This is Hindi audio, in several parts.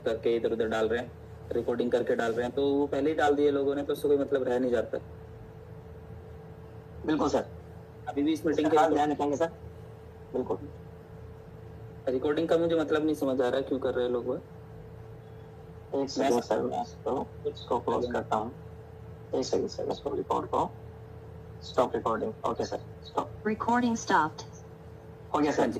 करके इधर उधर डाल रहे हैं, रिकॉर्डिंग करके डाल रहे हैं, तो वो पहले ही डाल दिए लोगों ने, तो उससे कोई मतलब रह नहीं जाता। बिल्कुल सर, अभी भी इस मीटिंग के ध्यान रखेंगे सर। बिल्कुल, रिकॉर्डिंग का मुझे मतलब नहीं समझ आ रहा क्यों कर रहे हैं लोग वो। एक सेकंड सर, मैं इसको क्लोज करता हूँ। एक सेकंड सर, इसको रिकॉर्ड को stop recording. Okay sir, stop recording stopped हो गया सर जी।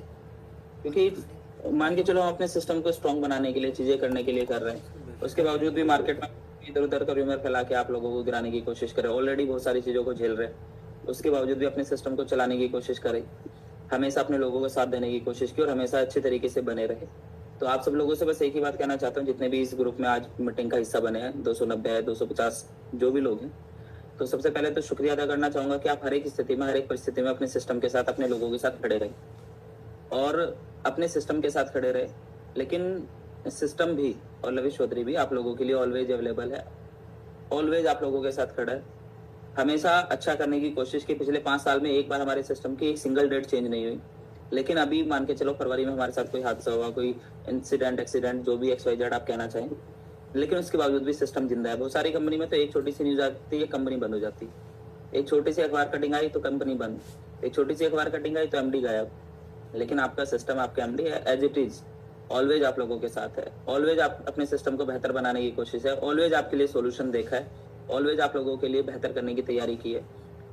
क्योंकि मान के चलो हम अपने सिस्टम को स्ट्रॉन्ग बनाने के लिए चीजें करने के लिए कर रहे हैं, उसके बावजूद भी मार्केट में इधर उधर का रूमर फैला के आप लोगों को गिराने की कोशिश करें। ऑलरेडी बहुत सारी चीजों को झेल रहे हैं, उसके बावजूद भी अपने सिस्टम को चलाने की कोशिश करें, हमेशा अपने लोगों को साथ देने की कोशिश की और हमेशा अच्छे तरीके से बने रहे। तो आप सब लोगों से बस एक ही बात कहना चाहता हूँ, जितने भी इस ग्रुप में आज मीटिंग का हिस्सा बने हैं, 290 है, 250 जो भी लोग हैं, तो सबसे पहले तो शुक्रिया अदा करना चाहूंगा कि आप हर एक स्थिति में, हर एक परिस्थिति में अपने सिस्टम के साथ, अपने लोगों के साथ खड़े रहे और अपने सिस्टम के साथ खड़े रहे। लेकिन सिस्टम भी और लविश चौधरी भी आप लोगों के लिए ऑलवेज अवेलेबल है, ऑलवेज आप लोगों के साथ खड़ा है, हमेशा अच्छा करने की कोशिश की। पिछले 5 साल में एक बार हमारे सिस्टम की एक सिंगल डेट चेंज नहीं हुई, लेकिन अभी मान के चलो फरवरी में हमारे साथ कोई हादसा हुआ, कोई इंसिडेंट, एक्सीडेंट, जो भी XYZ आप कहना चाहें, लेकिन उसके बावजूद भी सिस्टम जिंदा है। बहुत सारी कंपनी में तो एक छोटी सी न्यूज आती है, कंपनी बंद हो जाती है, एक छोटी सी अखबार कटिंग आई तो कंपनी बंद, एक छोटी सी अखबार कटिंग आई तो MD गायब। लेकिन आपका सिस्टम, आपका MD है एज इट इज, ऑलवेज आप लोगों के साथ है, ऑलवेज आप अपने सिस्टम को बेहतर बनाने की कोशिश है, ऑलवेज आपके लिए सोल्यूशन देखा है, ऑलवेज आप लोगों के लिए बेहतर करने की तैयारी की है।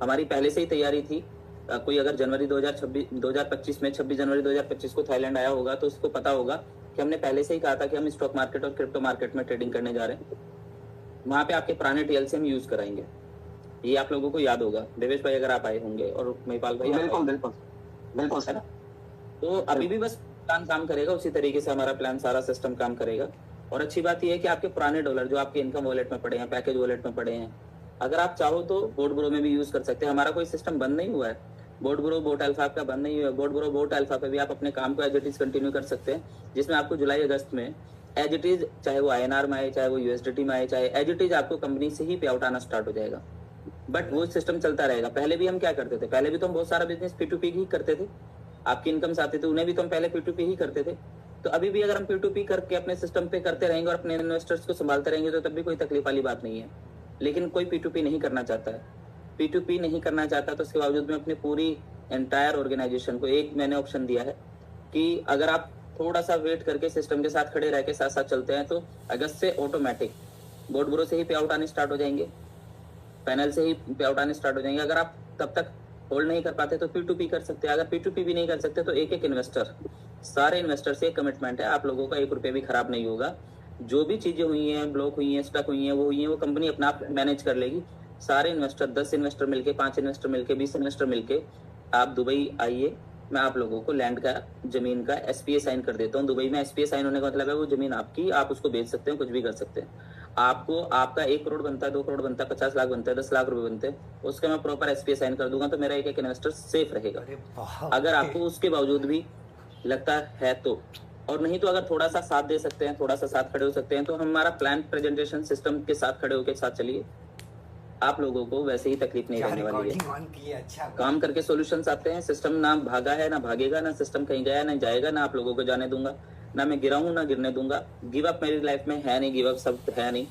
हमारी पहले से ही तैयारी थी। कोई अगर जनवरी 2025 में 26 जनवरी 2025 को थाईलैंड आया होगा तो उसको पता होगा कि हमने पहले से ही कहा था कि हम स्टॉक मार्केट और क्रिप्टो मार्केट में ट्रेडिंग करने जा रहे हैं। वहां पे आपके पुराने TL से हम यूज कराएंगे, ये आप लोगों को याद होगा। देवेश भाई अगर आप आए होंगे और महिपाल भाई, बिल्कुल बिल्कुल बिल्कुल सर। तो अभी भी बस प्लान काम करेगा, उसी तरीके से हमारा प्लान, सारा सिस्टम काम करेगा। और अच्छी बात यह है कि आपके पुराने डॉलर जो आपके इनकम वॉलेट में पड़े हैं, पैकेज वॉलेट में पड़े हैं, अगर आप चाहो तो बोट ब्रो में भी यूज कर सकते हैं। हमारा कोई सिस्टम बंद नहीं हुआ है, बोट ब्रो, बोट अल्फा का बंद नहीं हुआ है। बोट ब्रो, बोट अल्फा पे भी आप अपने काम को एज इट इज कंटिन्यू कर सकते हैं, जिसमें आपको जुलाई अगस्त में एज इट इज, चाहे वो INR में आए, चाहे वो USDT में आए, चाहे एज इट इज आपको कंपनी से ही पे आउट आना स्टार्ट हो जाएगा। बट वो सिस्टम चलता रहेगा। पहले भी हम क्या करते थे, पहले भी तो हम बहुत सारा बिजनेस P2P ही करते थे, आपकी इनकम्स आते थे, उन्हें भी तो हम पहले P2P ही करते थे। तो अभी भी अगर हम P2P करके अपने सिस्टम पे करते रहेंगे और अपने इन्वेस्टर्स को संभालते रहेंगे तो तब भी कोई तकलीफ वाली बात नहीं है। लेकिन कोई P2P नहीं करना चाहता है, P2P नहीं करना चाहता, तो उसके बावजूद में अपनी पूरी एंटायर ऑर्गेनाइजेशन को एक मैंने ऑप्शन दिया है कि अगर आप थोड़ा सा वेट करके सिस्टम के साथ खड़े रह के साथ साथ चलते हैं तो अगस्त से ऑटोमेटिक बोट ब्रो से ही पे आउट आने स्टार्ट हो जाएंगे, पैनल से ही पे आउट आने स्टार्ट हो जाएंगे। अगर आप तब तक होल्ड नहीं कर पाते तो P2P कर सकते हैं। अगर P2P भी नहीं कर सकते तो एक एक इन्वेस्टर, सारे इन्वेस्टर से एक कमिटमेंट है, आप लोगों का 1 रुपये भी खराब नहीं होगा। जो भी चीजें हुई हैं, ब्लॉक हुई हैं, स्टक हुई हैं, वो कंपनी अपना आप मैनेज कर लेगी। सारे इन्वेस्टर, 10 इन्वेस्टर मिलके, 5 इन्वेस्टर मिलके, 20 इन्वेस्टर मिलके आप दुबई आइए, मैं आप लोगों को लैंड का, जमीन का SPA साइन कर देता हूँ। दुबई में SPA साइन होने का मतलब है वो जमीन आपकी, आप उसको बेच सकते हैं, कुछ भी कर सकते हैं। आपको, आपका 1 करोड़ बनता है, 2 करोड़ बनता है, 50 लाख बनता है, 10 लाख रुपए बनते हैं, उसका मैं प्रॉपर SPA साइन कर दूंगा, तो मेरा एक एक इन्वेस्टर सेफ रहेगा। अगर आपको उसके बावजूद भी लगता है तो, और नहीं तो अगर थोड़ा सा साथ दे सकते हैं, थोड़ा सा साथ खड़े हो सकते हैं, तो हमारा प्लान प्रेजेंटेशन सिस्टम के साथ खड़े होकर साथ चलिए, आप लोगों को वैसे ही तकलीफ नहीं रहने वाली है। अच्छा, काम करके सॉल्यूशंस आते हैं। सिस्टम ना भागा है, ना भागेगा, ना सिस्टम कहीं गया, ना जाएगा, ना आप लोगों को जाने दूंगा, ना मैं गिरा हूं, ना गिरने दूंगा। गिव अप मेरी लाइफ में है नहीं, गिव अप सब है नहीं।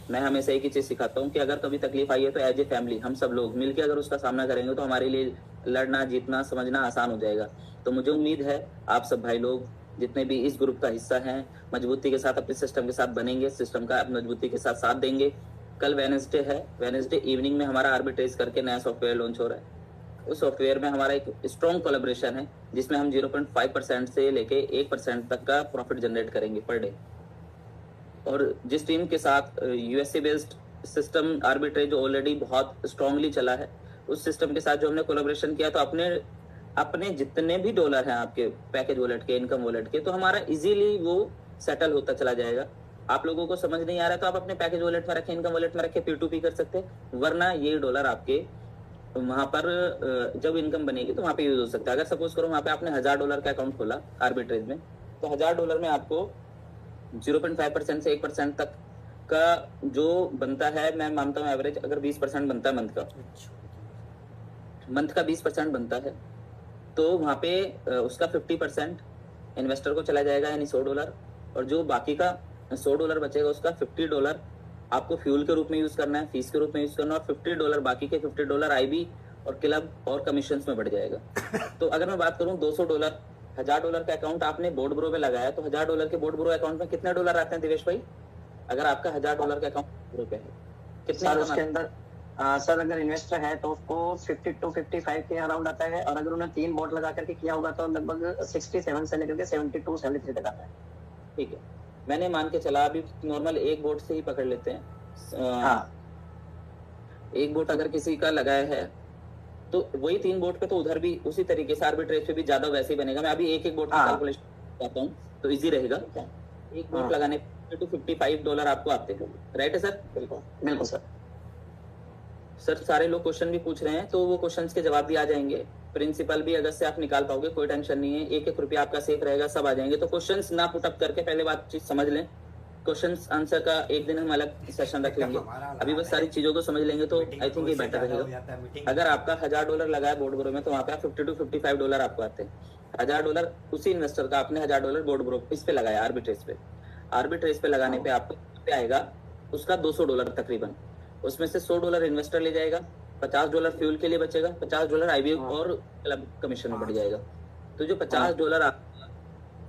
मैं हमेशा एक ही चीज सिखाता हूँ कि अगर कभी तकलीफ आई है तो एज ए फैमिली हम सब लोग मिलकर अगर उसका सामना करेंगे तो हमारे लिए लड़ना, जीतना, समझना आसान हो जाएगा। तो मुझे उम्मीद है आप सब भाई लोग जितने भी इस ग्रुप का हिस्सा हैं, मजबूती के साथ अपने सिस्टम के साथ बनेंगे, सिस्टम का मजबूती के साथ साथ देंगे। कल वेडनेसडे है, वेडनेसडे इवनिंग में हमारा आर्बिट्रेज करके नया सॉफ्टवेयर लॉन्च हो रहा है। उस सॉफ्टवेयर में हमारा एक स्ट्रॉन्ग कोलैबोरेशन है, जिसमें हम 0.5% से लेके 1% तक का प्रॉफिट जनरेट करेंगे पर डे। और जिस टीम के साथ USA बेस्ड सिस्टम आर्बिट्रेज जो ऑलरेडी बहुत स्ट्रांगली चला है, उस सिस्टम के साथ जो हमने कोलैबोरेशन किया, तो अपने जितने भी डॉलर हैं आपके पैकेज वॉलेट के, इनकम वॉलेट के, तो हमारा इजीली वो सेटल होता चला जाएगा। आप लोगों को समझ नहीं आ रहा तो आप अपने पैकेज वॉलेट में रखें, इनकम वॉलेट में रखें, P2P कर सकते हैं। वरना ये डॉलर आपके वहां पर जब इनकम बनेगी तो वहां पे यूज हो सकता है। अगर सपोज करो वहां पे आपने $1000 का अकाउंट खोला आर्बिट्रेज में, तो $1000 में आपको 0.5% से 1% तक का जो बनता है, मैं मानता हूँ एवरेज अगर 20% बनता है मंथ का 20% बनता है, तो वहां पे उसका 50% इन्वेस्टर को चला जाएगा, यानी $100। और जो बाकी का $100 बचेगा, उसका $50 आपको फ्यूल के रूप में यूज करना है, फीस के रूप में यूज करना है, और $50 बाकी के $50 आईबी और क्लब और कमीशंस में बढ़ जाएगा। तो अगर मैं बात करूं $200, $1000 का अकाउंट आपने बोर्ड ब्रो में लगाया, तो $1000 के बोर्ड ब्रो अकाउंट में कितने डॉलर आते हैं दिवेश भाई? अगर आपका $1000 का अकाउंट ब्रो पे है, कितने सर उसके अंदर सर अगर इन्वेस्टर है तो उसको 50 to 55 के अराउंड आता है, और अगर उन्होंने 3 बोट लगा करके किया होगा तो लगभग 67 से लेकर के 72 73 तक आता है। ठीक है, मैंने मान के चला अभी नॉर्मल एक बोट से ही पकड़ लेते हैं। हाँ, एक बोट अगर किसी का लगाया है तो वही 3 बोट पे तो उधर भी उसी तरीके से आर्बिट्रेज पे भी ज्यादा वैसे ही बनेगा। मैं अभी एक बोट की कैलकुलेशन करता हूँ तो इजी रहेगा। एक बोट लगाने to $55 आपको आते हैं, राइट है सर? बिल्कुल सर सारे लोग क्वेश्चन भी पूछ रहे हैं तो वो क्वेश्चंस के जवाब भी आ जाएंगे। प्रिंसिपल भी अगर से आप निकाल पाओगे, कोई टेंशन नहीं है, एक रुपया आपका सेफ रहेगा, सब आ जाएंगे। तो क्वेश्चंस ना पुटअप करके पहले बात चीज समझ लें। क्वेश्चंस आंसर का एक दिन हम अलग सेशन रख लेंगे, अभी बस सारी चीजों को समझ लेंगे तो आई थिंक ये बेटर रहेगा। अगर आपका $1000 लगाया बोर्ड ब्रो में तो वहाँ पे $50 to 55 डॉलर आपको आते हैं। $1000 उसी इन्वेस्टर का आपने $1000 बोर्ड ब्रो इस पे लगाया आर्बिट्रेज पे। आर्बिट्रेज पे लगाने पे आपको पे आएगा उसका $200 तकरीबन। उसमें से $100 इन्वेस्टर ले जाएगा, $50 फ्यूल के लिए बचेगा, $50 आईबी और क्लब कमीशन में बढ़ जाएगा। तो जो $50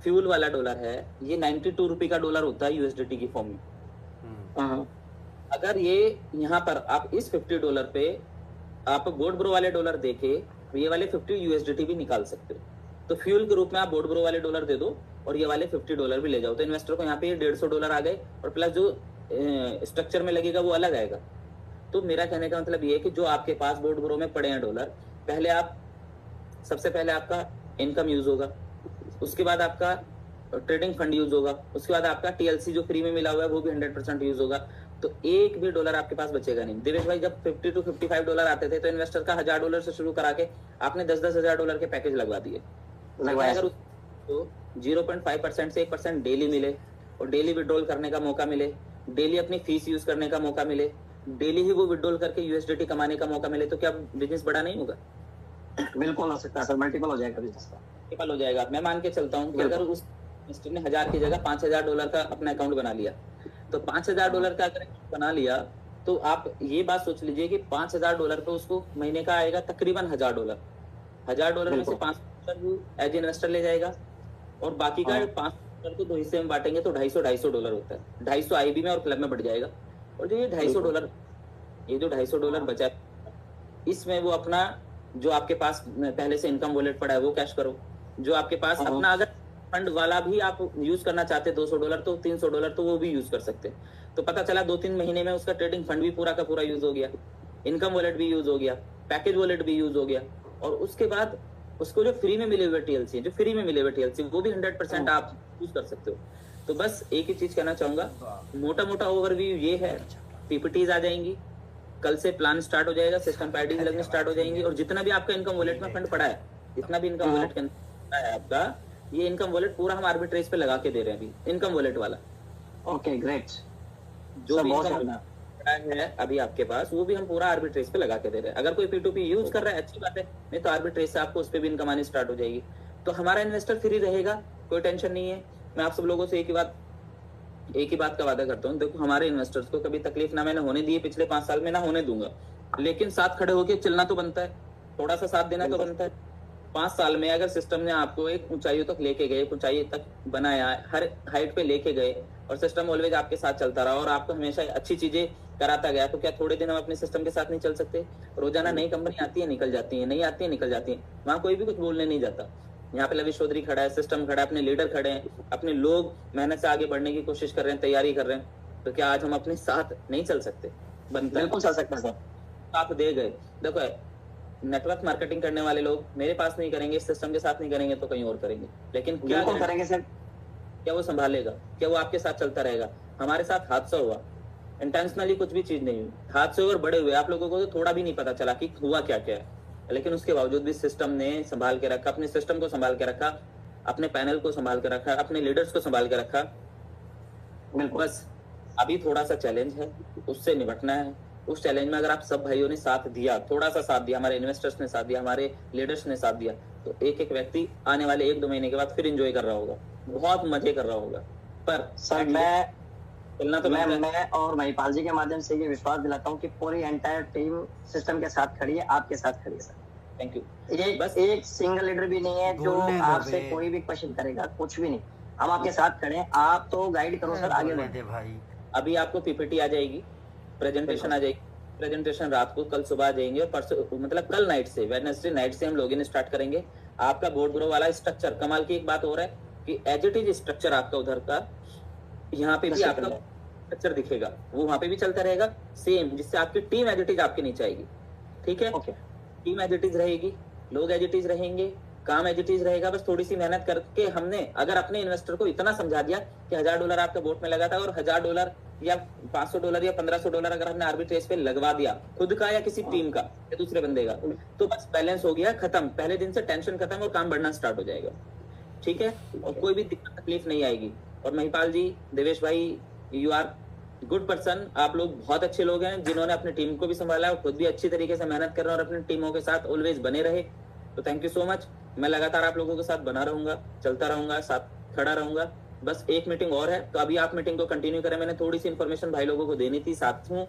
फ्यूल वाला डॉलर है ये 92 रुपए का डॉलर होता है यूएसडीटी की फॉर्म में। अगर ये यहाँ पर आप इस $50 पे आप बोर्ड ब्रो वाले डॉलर देके ये वाले 50 यूएसडीटी भी निकाल सकते हो। तो फ्यूल के रूप में आप बोर्ड ब्रो वाले डॉलर दे दो और ये वाले $50 भी ले जाओ। तो इन्वेस्टर को यहाँ पे $150 आ गए और प्लस जो स्ट्रक्चर में लगेगा वो अलग आएगा। तो मेरा कहने का मतलब ये है कि जो आपके पास बोर्ड ब्रो में पड़े हैं डॉलर, पहले आप सबसे पहले आपका इनकम यूज होगा, उसके बाद आपका ट्रेडिंग फंड यूज होगा, उसके बाद आपका टीएलसी जो फ्री में मिला हुआ है वो भी 100% यूज होगा। तो एक भी डॉलर आपके पास बचेगा नहीं। देवेश भाई जब $50 to 55 डॉलर आते थे तो इन्वेस्टर का $1000 से शुरू करा के आपने $10,000 के पैकेज लगवा दिए। अगर तो 0.5% से 1% डेली मिले और डेली विड्रॉल करने का मौका मिले, डेली अपनी फीस यूज करने का मौका मिले, डेली ही वो विड्रॉल करके यूएसडीटी कमाने का मौका मिले, तो क्या बिजनेस बड़ा नहीं होगा? बिल्कुल हो सकता है सर, मल्टीपल हो जाएगा बिजनेस का। मल्टीपल हो जाएगा। मैं मान के चलता हूँ कि अगर उस इन्वेस्टर ने 1000 की जगह $5000 का अपना अकाउंट बना लिया, तो $5000 का अगर बना लिया तो आप ये बात सोच लीजिए कि $5000 पे उसको महीने का आएगा तकरीबन $1000। $1000 में से $5 एज इन्वेस्टर ले जाएगा और बाकी का $5 को 2 हिस्से में बांटेंगे तो $250 होता है। 250 आईबी में और क्लब में बढ़ जाएगा। और जो ये $250 ये जो $250 बचा इसमें वो अपना जो आपके पास पहले से इनकम वॉलेट पड़ा है वो कैश करो। जो आपके पास अपना अगर फंड वाला भी आप यूज करना चाहते $200 तो $300 तो वो भी यूज कर सकते हैं। तो पता चला 2-3 महीने में उसका ट्रेडिंग फंड भी पूरा का पूरा यूज हो गया, इनकम वॉलेट भी यूज हो गया, पैकेज वॉलेट भी यूज हो गया, और उसके बाद उसको जो फ्री में मिले हुए टीएलसी वो भी 100% आप यूज कर सकते हो। तो बस एक ही चीज कहना चाहूंगा, मोटा मोटा ओवरव्यू ये है। पीपीटीज आ जाएंगी, कल से प्लान स्टार्ट हो जाएगा, सिस्टम पैडिंग लगने स्टार्ट हो जाएंगी, और जितना भी आपका इनकम वॉलेट में फंड पड़ा है, जितना भी इनकम वॉलेट के अंदर पड़ा है आपका, ये इनकम वॉलेट पूरा हम आर्बिट्रेज पे लगा के दे रहे हैं अभी, इनकम वॉलेट वाला। Okay great. जो भी इनकम है अभी आपके पास वो भी हम पूरा आर्बिट्रेज पे लगा के दे रहे हैं। अगर कोई P2P यूज कर रहा है अच्छी बात है, नहीं तो आर्बिट्रेज से आपको उस पर भी इनकम आनी स्टार्ट हो जाएगी। तो हमारा इन्वेस्टर फ्री रहेगा, कोई टेंशन नहीं है। मैं आप सब लोगों से एक ही बात का वादा करता हूँ, देखो हमारे इन्वेस्टर्स को कभी तकलीफ ना मैंने होने दी है पिछले 5 साल में, ना होने दूंगा, लेकिन साथ खड़े होकर चलना तो बनता है, थोड़ा सा साथ देना तो बनता है। 5 साल में अगर सिस्टम ने आपको एक ऊंचाइयों तक लेके गए, ऊंचाई तक बनाया, हर हाइट पे लेके गए, और सिस्टम ऑलवेज आपके साथ चलता रहा और आपको हमेशा अच्छी चीजें कराता गया, तो क्या थोड़े दिन हम अपने सिस्टम के साथ नहीं चल सकते? रोजाना नई कंपनी आती है निकल जाती है, नहीं आती है निकल जाती है, वहाँ कोई भी कुछ बोलने नहीं जाता। यहाँ पे लविश चौधरी खड़ा है, सिस्टम खड़ा है, अपने लीडर खड़े हैं, अपने लोग मेहनत से आगे बढ़ने की कोशिश कर रहे हैं, तैयारी कर रहे हैं। तो क्या आज हम अपने साथ नहीं चल सकते? बनता है, बिल्कुल चल सकते हैं सर। साथ दे गए। देखो नेटवर्क मार्केटिंग करने वाले लोग मेरे पास नहीं करेंगे, सिस्टम के साथ नहीं करेंगे तो कहीं और करेंगे, लेकिन क्या करेंगे सर? क्या वो संभालेगा? क्या वो आपके साथ चलता रहेगा? हमारे साथ हादसा हुआ, इंटेंशनली कुछ भी चीज नहीं हुई, हादसे और बड़े हुए, आप लोगों को तो थोड़ा भी नहीं पता चला कि हुआ क्या क्या है, लेकिन उसके बावजूद भी सिस्टम ने संभाल के रखा, अपने सिस्टम को संभाल के रखा, अपने पैनल को संभाल के रखा, अपने लीडर्स को संभाल के रखा। बस अभी थोड़ा सा चैलेंज है, उससे निपटना है। उस चैलेंज में अगर आप सब भाइयों ने साथ दिया, थोड़ा सा साथ दिया, हमारे इन्वेस्टर्स ने साथ दिया, हमारे लीडर्स ने साथ दिया, तो एक एक व्यक्ति आने वाले 1-2 महीने के बाद फिर एंजॉय कर रहा होगा, बहुत मजे कर रहा होगा। पर सर मैं चलना तो बनता है। मैं और महिपाल जी के माध्यम से ये विश्वास दिलाता हूँ कि पूरी एंटायर टीम सिस्टम के साथ खड़ी है, आपके साथ खड़ी है सर। Thank you. बस एक सिंगल लीडर भी नहीं है जो आपसे कोई भी क्वेश्चन करेगा, कुछ भी नहीं, हम आपके साथ खड़े हैं। आप तो गाइड करो सर, आगे बढ़े भाई। अभी आपको पीपीटी आ जाएगी, प्रेजेंटेशन आ जाएगी, प्रेजेंटेशन रात को, कल सुबह आ जाएंगे, और परसों मतलब कल नाइट से, वेडनेसडे नाइट से हम लॉगिन स्टार्ट करेंगे। आपका बोर्ड ब्रो वाला स्ट्रक्चर, कमाल की एक बात हो रहा है कि एज इट इज स्ट्रक्चर आपका उधर का, यहाँ पे भी आपका स्ट्रक्चर दिखेगा, वो वहां पे भी चलता रहेगा सेम, जिससे आपकी टीम एज इट इज आपके नीचे आएगी। ठीक है, टीम एज इट इज रहेगी, लोग एज इट इज रहेंगे, काम एज इट इज रहेगा। बस थोड़ी सी मेहनत करके हमने अगर अपने इन्वेस्टर को इतना समझा दिया कि $1000 आपका बोट में लगा था, और $1000 या $500 या $1500 अगर हमने आर्बिट्रेज पे लगवा दिया, खुद का या किसी टीम का या दूसरे बंदे का, तो बस बैलेंस हो गया, खत्म। पहले दिन से टेंशन खत्म और काम बढ़ना स्टार्ट हो जाएगा। ठीक है, और कोई भी दिक्कत तकलीफ नहीं आएगी। और महिपाल जी, देवेश भाई, यू आर गुड पर्सन, आप लोग बहुत अच्छे लोग हैं जिन्होंने अपनी टीम को भी संभाला और खुद भी अच्छी तरीके से मेहनत कर रहे हैं और अपनी टीमों के साथ ऑलवेज बने रहे। तो थैंक यू सो मच। मैं लगातार आप लोगों के साथ बना रहूंगा, चलता रहूंगा, साथ खड़ा रहूंगा। बस एक मीटिंग और है, तो अभी आप मीटिंग को कंटिन्यू करें। मैंने थोड़ी सी इन्फॉर्मेशन भाई लोगों को देनी थी, साथ हूँ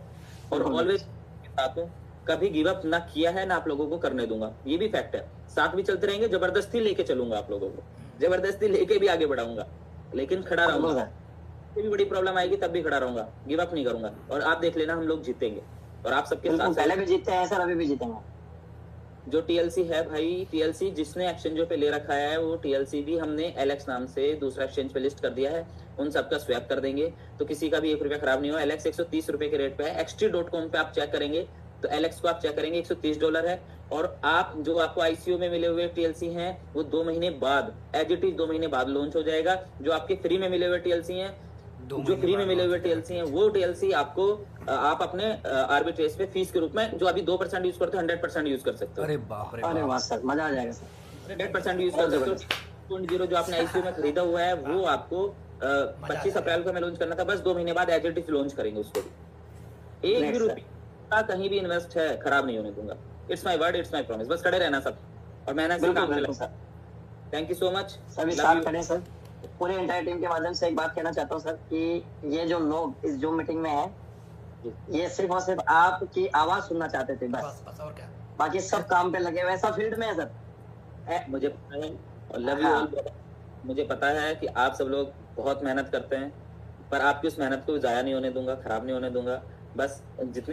और ऑलवेज साथ हूँ, कभी गिव अप ना किया है ना आप लोगों को करने दूंगा, ये भी फैक्ट है। साथ भी चलते रहेंगे, जबरदस्ती लेके चलूंगा आप लोगों को, जबरदस्ती लेके भी आगे बढ़ाऊंगा, लेकिन खड़ा रहूंगा। भी बड़ी प्रॉब्लम आएगी तब भी खड़ा रहूंगा, गिव अप नहीं करूंगा। और आप देख लेना, हम लोग जीतेंगे और आप सबके साथ। पहले भी जीते हैं सर, अभी भी जीतेंगे। जो टीएलसी है भाई, टीएलसी जिसने एक्सचेंजों पे ले रखा है, वो टीएलसी भी हमने एलेक्स नाम से दूसरा एक्सचेंज पे लिस्ट कर दिया है, उन सबका स्वैप कर देंगे, तो किसी का भी ₹1 खराब नहीं हो। एलेक्स 130 रुपए के रेट पे है। XT.com पे आप चेक करेंगे तो एलेक्स को आप चेक करेंगे $130 है। और आप जो आपको आईसीयू में मिले हुए टीएलसी हैं, वो 2 महीने बाद, एज इट इज 2 महीने बाद लॉन्च हो जाएगा। जो आपके फ्री में मिले हुए टीएलसी हैं, जो फ्री में मिले हुए टीएलसी हैं, वो टीएलसी आपको आप अपने आर्बिट्रेज पे फीस के रूप में, जो अभी 2% यूज करते हो, 100% यूज कर सकते हो। अरे बाप रे, अरे वाह सर, मजा आ जाएगा सर। 100% यूज कर सकते हो। 2.0 जो आपने आईसीयू में खरीदा हुआ है, वो आपको 25 अप्रैल को हमें लॉन्च करना था, बस 2 महीने बाद एज इट इज लॉन्च करेंगे उसको भी। एक भी रुपया कहीं भी इन्वेस्ट है खराब नहीं होने दूंगा। It's my word, it's my promise. बस खड़े रहना सब, और मेहनत से काम करना। Thank you so much. सभी साथ खड़े सर। पूरी एंटायर टीम के माध्यम से एक बात कहना चाहता हूँ सर, कि ये जो लोग इस जूम मीटिंग में हैं, ये सिर्फ और सिर्फ आपकी आवाज सुनना चाहते थे, बस और क्या। बाकी सब काम पे लगे हुए, सब फील्ड में है सर। मुझे पता है, और लव यू ऑल। मुझे पता है कि आप सब लोग बहुत मेहनत करते हैं, पर आपकी उस मेहनत को जाया नहीं होने दूंगा, खराब नहीं होने दूंगा। बस जितनी